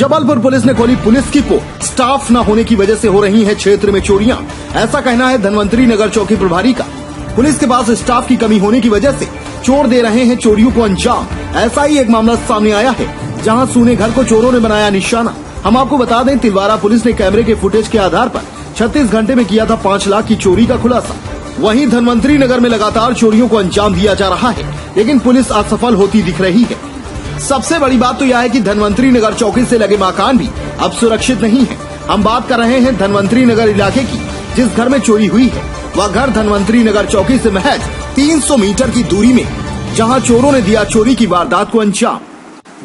Jabalpur police ने खोली police की पोल। स्टाफ न होने की वजह से हो रही है क्षेत्र में चोरियां, ऐसा कहना है धनवंतरी नगर चौकी प्रभारी का। पुलिस के पास स्टाफ की कमी होने की वजह से चोर दे रहे हैं चोरियों को अंजाम। ऐसा ही एक मामला सामने आया है जहां सूने घर को चोरों ने बनाया निशाना। हम आपको बता दें, तिलवारा पुलिस ने कैमरे के फुटेज के आधार पर 36 घंटे में किया था 5 लाख की चोरी का खुलासा। वहीं धनवंतरी नगर में लगातार चोरियों को अंजाम दिया जा रहा है, लेकिन पुलिस असफल होती दिख रही है। सबसे बड़ी बात तो यह है कि धनवंतरी नगर चौकी से लगे मकान भी अब सुरक्षित नहीं है। हम बात कर रहे हैं धनवंतरी नगर इलाके की। जिस घर में चोरी हुई है वह घर धनवंतरी नगर चौकी से महज 300 मीटर की दूरी में, जहां चोरों ने दिया चोरी की वारदात को अंजाम।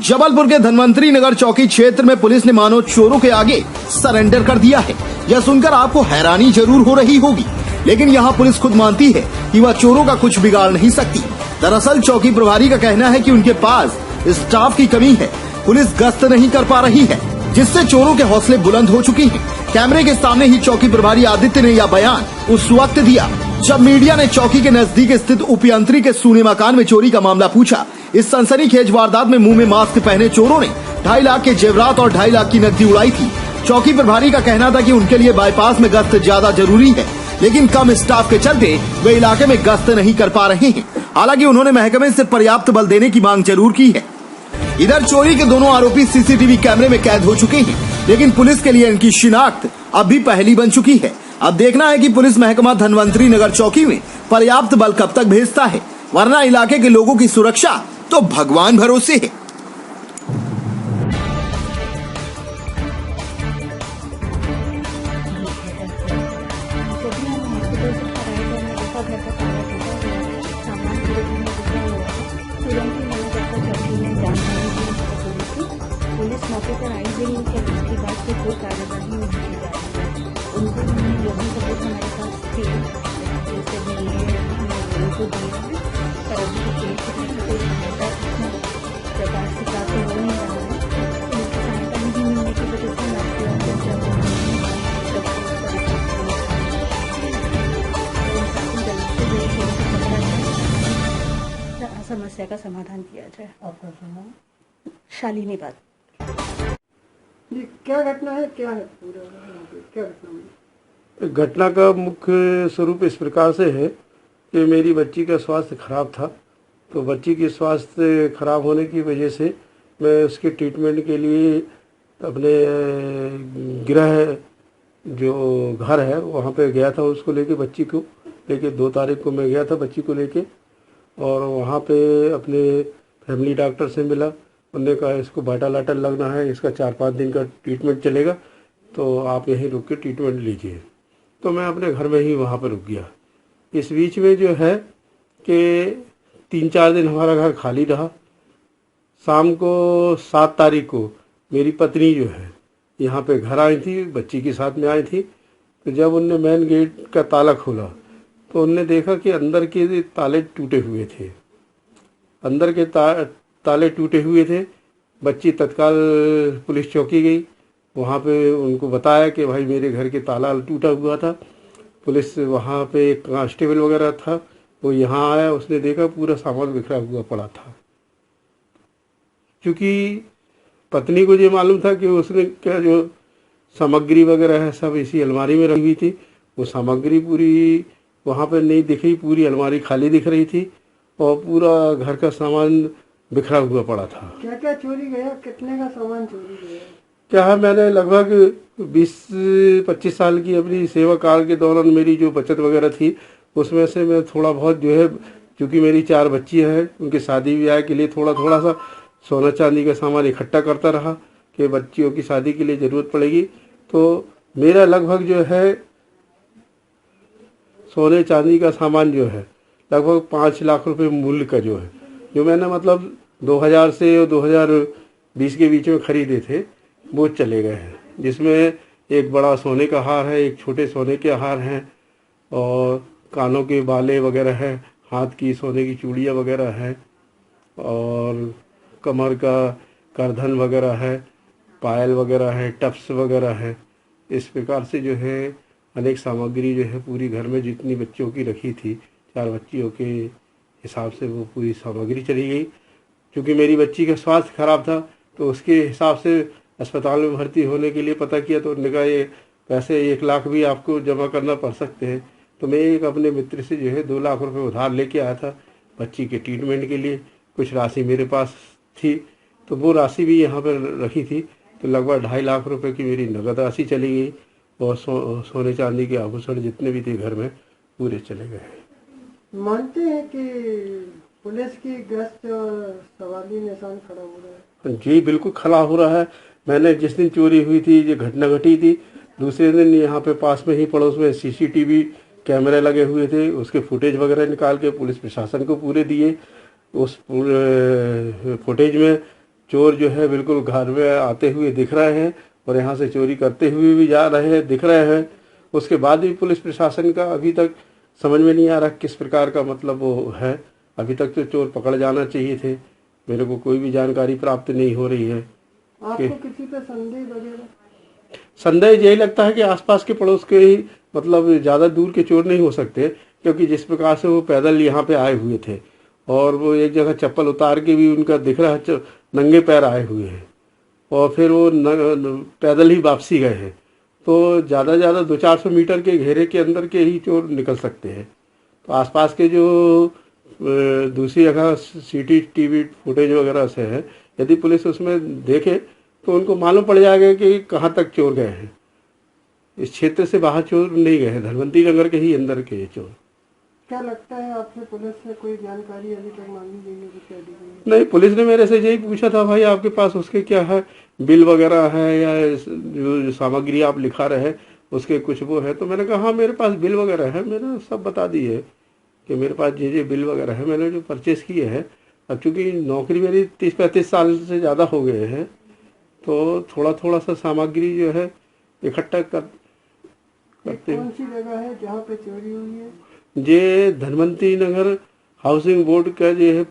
जबलपुर के धनवंतरी नगर चौकी क्षेत्र में पुलिस ने मानो चोरों के आगे सरेंडर कर दिया है। यह सुनकर आपको हैरानी जरूर हो रही होगी, लेकिन यहाँ पुलिस खुद मानती है कि वह चोरों का कुछ बिगाड़ नहीं सकती। दरअसल चौकी प्रभारी का कहना है कि उनके पास स्टाफ की कमी है, पुलिस गश्त नहीं कर पा रही है, जिससे चोरों के हौसले बुलंद हो चुके हैं। कैमरे के सामने ही चौकी प्रभारी आदित्य ने यह बयान उस वक्त दिया जब मीडिया ने चौकी के नजदीक स्थित उपयंत्री के सूने मकान में चोरी का मामला पूछा। इस सनसनीखेज वारदात में मुंह में मास्क पहने चोरों ने 2.5 लाख के जेवरात और 2.5 लाख की नकदी उड़ाई थी। चौकी प्रभारी का कहना था कि उनके लिए बाईपास में गश्त ज्यादा जरूरी है, लेकिन कम स्टाफ के चलते वे इलाके में गश्त नहीं कर पा रहे हैं। हालांकि उन्होंने महकमे से पर्याप्त बल देने की मांग जरूर की है। इधर चोरी के दोनों आरोपी सीसीटीवी कैमरे में कैद हो चुके हैं, लेकिन पुलिस के लिए इनकी शिनाख्त अब भी पहली बन चुकी है। अब देखना है कि पुलिस महकमा धनवंतरी नगर चौकी में पर्याप्त बल कब तक भेजता है, वरना इलाके के लोगों की सुरक्षा तो भगवान भरोसे है। पुलिस मौके पर आई भी नहीं कि उसके बाद से कोई कार्रवाई नहीं की जा रही है। उनको जो भी सबूत हमारे पास थे जैसे मिले उनको दिया है, पर अभी केस की कोई सहायता इतना प्रकार से प्राप्त हो नहीं रहा है। उनकी सहायता नहीं मिलने की वजह से समस्या का समाधान किया जाए। आपका समाधान शालिनी बात ये क्या घटना है, क्या है पूरा क्या घटना है? घटना का मुख्य स्वरूप इस प्रकार से है कि मेरी बच्ची का स्वास्थ्य खराब था, तो बच्ची की स्वास्थ्य खराब होने की वजह से मैं उसके ट्रीटमेंट के लिए अपने गृह जो घर है वहाँ पे गया था। उसको लेके बच्ची को लेके 2 तारीख को मैं गया था बच्ची को लेके, और वहाँ पे अपने फैमिली डॉक्टर से मिला। उन्होंने कहा इसको बाटालाटल लगना है, इसका 4-5 दिन का ट्रीटमेंट चलेगा, तो आप यहीं रुक के ट्रीटमेंट लीजिए। तो मैं अपने घर में ही वहाँ पर रुक गया। इस बीच में जो है कि 3-4 दिन हमारा घर खाली रहा। शाम को 7 तारीख को मेरी पत्नी जो है यहाँ पे घर आई थी, बच्ची के साथ में आई थी। तो जब उनने मेन गेट का ताला खोला तो उनने देखा कि अंदर के ताले टूटे हुए थे। अंदर के ताले टूटे हुए थे। बच्ची तत्काल पुलिस चौकी गई, वहाँ पे उनको बताया कि भाई मेरे घर के ताला टूटा हुआ था। पुलिस वहाँ पे एक कांस्टेबल वगैरह था, वो यहाँ आया, उसने देखा पूरा सामान बिखरा हुआ पड़ा था। क्योंकि पत्नी को ये मालूम था कि उसने क्या जो सामग्री वगैरह है सब इसी अलमारी में रखी हुई थी, वो सामग्री पूरी वहाँ पर नहीं दिख रही, पूरी अलमारी खाली दिख रही थी और पूरा घर का सामान बिखरा हुआ पड़ा था। क्या क्या चोरी गया, कितने का सामान चोरी गया? क्या है, मैंने लगभग 20-25 साल की अपनी सेवा काल के दौरान मेरी जो बचत वगैरह थी उसमें से मैं थोड़ा बहुत जो है, क्योंकि मेरी 4 बच्चियाँ हैं, उनके शादी ब्याह के लिए थोड़ा थोड़ा सा सोना चांदी का सामान इकट्ठा करता रहा कि बच्चियों की शादी के लिए ज़रूरत पड़ेगी। तो मेरा लगभग जो है सोने चांदी का सामान जो है लगभग 5 लाख रुपए मूल्य का जो है, जो मैंने मतलब 2000 से और 2020 के बीच में खरीदे थे, वो चले गए हैं। जिसमें एक बड़ा सोने का हार है, एक छोटे सोने के हार हैं और कानों के बाले वगैरह हैं, हाथ की सोने की चूड़ियाँ वगैरह हैं और कमर का करधन वगैरह है, पायल वगैरह है, टप्स वगैरह है। इस प्रकार से जो है अनेक सामग्री जो है पूरी घर में जितनी बच्चों की रखी थी, 4 बच्चियों के हिसाब से वो पूरी सामग्री चली गई। क्योंकि मेरी बच्ची का स्वास्थ्य खराब था तो उसके हिसाब से अस्पताल में भर्ती होने के लिए पता किया तो उन्होंने कहा ये पैसे 1 लाख भी आपको जमा करना पड़ सकते हैं। तो मैं एक अपने मित्र से जो है 2 लाख रुपए उधार लेके आया था बच्ची के ट्रीटमेंट के लिए। कुछ राशि मेरे पास थी तो वो राशि भी यहाँ पर रखी थी, तो लगभग 2.5 लाख रुपए की मेरी नगद राशि चली गई और सोने चांदी के आभूषण जितने भी थे घर में पूरे चले गए। मानते हैं कि पुलिस की गश्त और सवाली निशान खड़ा हो रहा है? जी बिल्कुल खड़ा हो रहा है। मैंने जिस दिन चोरी हुई थी, ये घटना घटी थी, दूसरे दिन यहाँ पे पास में ही पड़ोस में CCTV कैमरे लगे हुए थे, उसके फुटेज वगैरह निकाल के पुलिस प्रशासन को पूरे दिए। उस फुटेज में चोर जो है बिल्कुल घर में आते हुए दिख रहे हैं और यहाँ से चोरी करते हुए भी जा रहे हैं, दिख रहे हैं। उसके बाद भी पुलिस प्रशासन का अभी तक समझ में नहीं आ रहा किस प्रकार का मतलब वो है। अभी तक तो चोर पकड़ जाना चाहिए थे, मेरे को कोई भी जानकारी प्राप्त नहीं हो रही है। आपको किसी पे संदेह वगैरह? संदेह यही लगता है कि आसपास के पड़ोस के ही मतलब ज़्यादा दूर के चोर नहीं हो सकते, क्योंकि जिस प्रकार से वो पैदल यहाँ पे आए हुए थे और वो एक जगह चप्पल उतार के भी उनका दिख रहा है नंगे पैर आए हुए हैं और फिर वो पैदल ही वापसी गए हैं, तो ज़्यादा 200-400 मीटर के घेरे के अंदर के ही चोर निकल सकते हैं। तो आसपास के जो दूसरी जगह CCTV फुटेज वगैरह से है, यदि पुलिस उसमें देखे तो उनको मालूम पड़ जाएगा कि कहाँ तक चोर गए हैं। इस क्षेत्र से बाहर चोर नहीं गए हैं, धनवंतरी नगर के ही अंदर के चोर। क्या लगता है आपसे पुलिस से कोई जानकारी अभी तक मांगी गई है? क्या दी गई है? नहीं, पुलिस ने मेरे से यही पूछा था, भाई आपके पास उसके क्या है, बिल वगैरह है या जो सामग्री आप लिखा रहे उसके कुछ वो है? तो मैंने कहा हाँ मेरे पास बिल वगैरह है, मैंने सब बता दी है कि मेरे पास ये बिल वगैरह है, मैंने जो परचेस किए हैं। अब चूँकि नौकरी मेरी 30-35 साल से ज़्यादा हो गए हैं, तो थोड़ा सा सामग्री जो है इकट्ठा करते। कौन सी जगह है जहाँ पे चोरी हुई है? ये धनवंतरी नगर हाउसिंग बोर्ड का जो है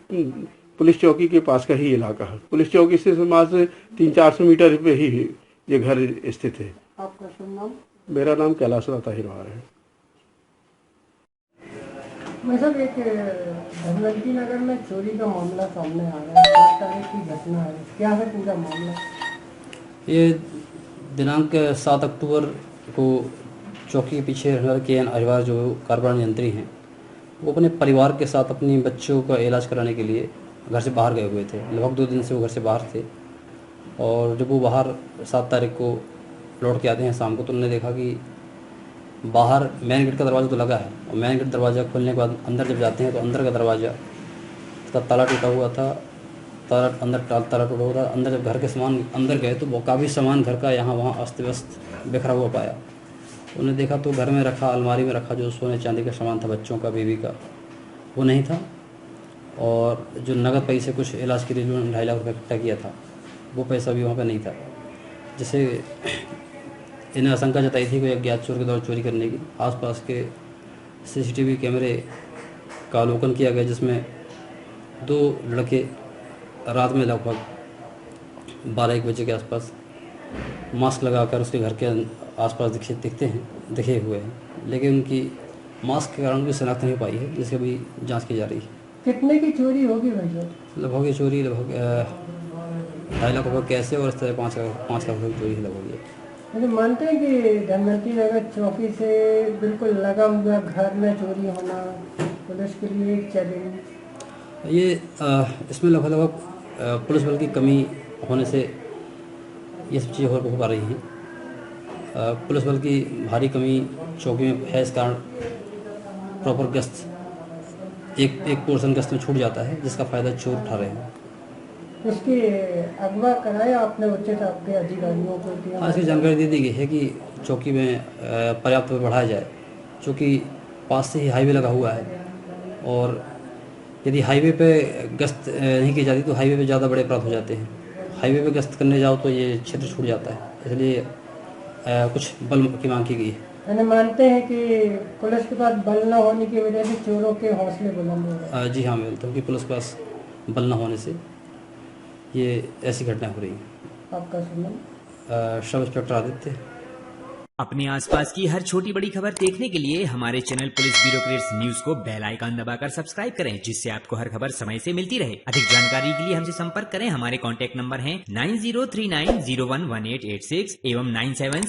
पुलिस चौकी के पास का ही इलाका है। पुलिस चौकी से समाज से 300-400 मीटर पे ही ये घर स्थित है। आपका शुभ नाम? मेरा नाम कैलाश ताहिरवार है। मैं सब एक धनवंतरी नगर में चोरी का मामला सामने आ रहा है, 7 तारीख की घटना है, क्या है पूरा मामला? ये दिनांक 7 अक्टूबर को चौकी के पीछे रहने वाले KN अहिरवार जो कारखाना यंत्री हैं, वो अपने परिवार के साथ अपनी बच्चों का इलाज कराने के लिए घर से बाहर गए हुए थे। लगभग 2 दिन से वो घर से बाहर थे और जब वो बाहर 7 तारीख को लौट के आते हैं शाम को, तो उन्होंने देखा कि बाहर मेन गेट का दरवाज़ा तो लगा है और मेन गेट दरवाज़ा खोलने के बाद अंदर जब जाते हैं तो अंदर का दरवाज़ा उसका ताला टूटा हुआ था, ताला टूटा हुआ था। अंदर जब घर के सामान अंदर गए तो वो काफ़ी सामान घर का यहाँ वहाँ अस्त व्यस्त बिखरा हुआ पाया। उन्हें देखा तो घर में रखा, अलमारी में रखा जो सोने चांदी का सामान था बच्चों का, बेबी का, वो नहीं था और जो नगद पैसे कुछ इलाज के लिए जो 2.5 लाख रुपये इकट्ठा किया था वो पैसा भी वहाँ पे नहीं था। जिससे इन्हें आशंका जताई थी कोई अज्ञात चोर के द्वारा चोरी करने की। आसपास के CCTV कैमरे का अवलोकन किया गया, जिसमें 2 लड़के रात में लगभग 12-1 बजे के आसपास मास्क लगाकर उसके घर के आसपास दिखे हुए हैं, लेकिन उनकी मास्क के कारण भी शनाख्त नहीं पाई है, जिसकी अभी जांच की जा रही है। कितने की चोरी होगी भाई साहब? लगभग ये चोरी लगभग 2.5 लाख रुपये कैसे और इस तरह 5 लाख रुपये की चोरी है लगभग ये। मुझे मानते हैं कि धनवंतरी नगर चौकी से बिल्कुल लगा हुआ घर में चोरी होना पुलिस के लिए एक चैलेंज? ये इसमें लगभग पुलिस बल की कमी होने से ये सब चीज़ें हो पा रही हैं। पुलिस बल की भारी कमी चौकी में है, इस कारण प्रॉपर गश्त एक पोर्शन गश्त में छूट जाता है, जिसका फ़ायदा चोर उठा रहे हैं। इसकी अगवा कराया आपने उचित आपके अधिकारियों को? आज की जानकारी दे दी गई है कि चौकी में पर्याप्त बढ़ाया जाए, क्योंकि पास से ही हाईवे लगा हुआ है और यदि हाईवे पे गश्त नहीं की जाती तो हाईवे पे ज़्यादा बड़े अपराध हो जाते हैं। हाईवे पे गश्त करने जाओ तो ये क्षेत्र छूट जाता है, इसलिए कुछ बल की मांग की गई है। मैंने मानते हैं कि पुलिस के पास बल न होने की वजह से चोरों के हौसले बुलंद हो रहे हैं? जी हाँ, मैं बोलता हूँ कि पुलिस के पास बल न होने से ये ऐसी घटनाएं हो रही हैं। आपका सुनाम? Sub inspector Aditya. अपने आसपास की हर छोटी बड़ी खबर देखने के लिए हमारे चैनल पुलिस ब्यूरोक्रेट्स न्यूज को बेल आइकन दबाकर सब्सक्राइब करें, जिससे आपको हर खबर समय से मिलती रहे। अधिक जानकारी के लिए हमसे संपर्क करें। हमारे कॉन्टैक्ट नंबर हैं 9039011886 एवं 97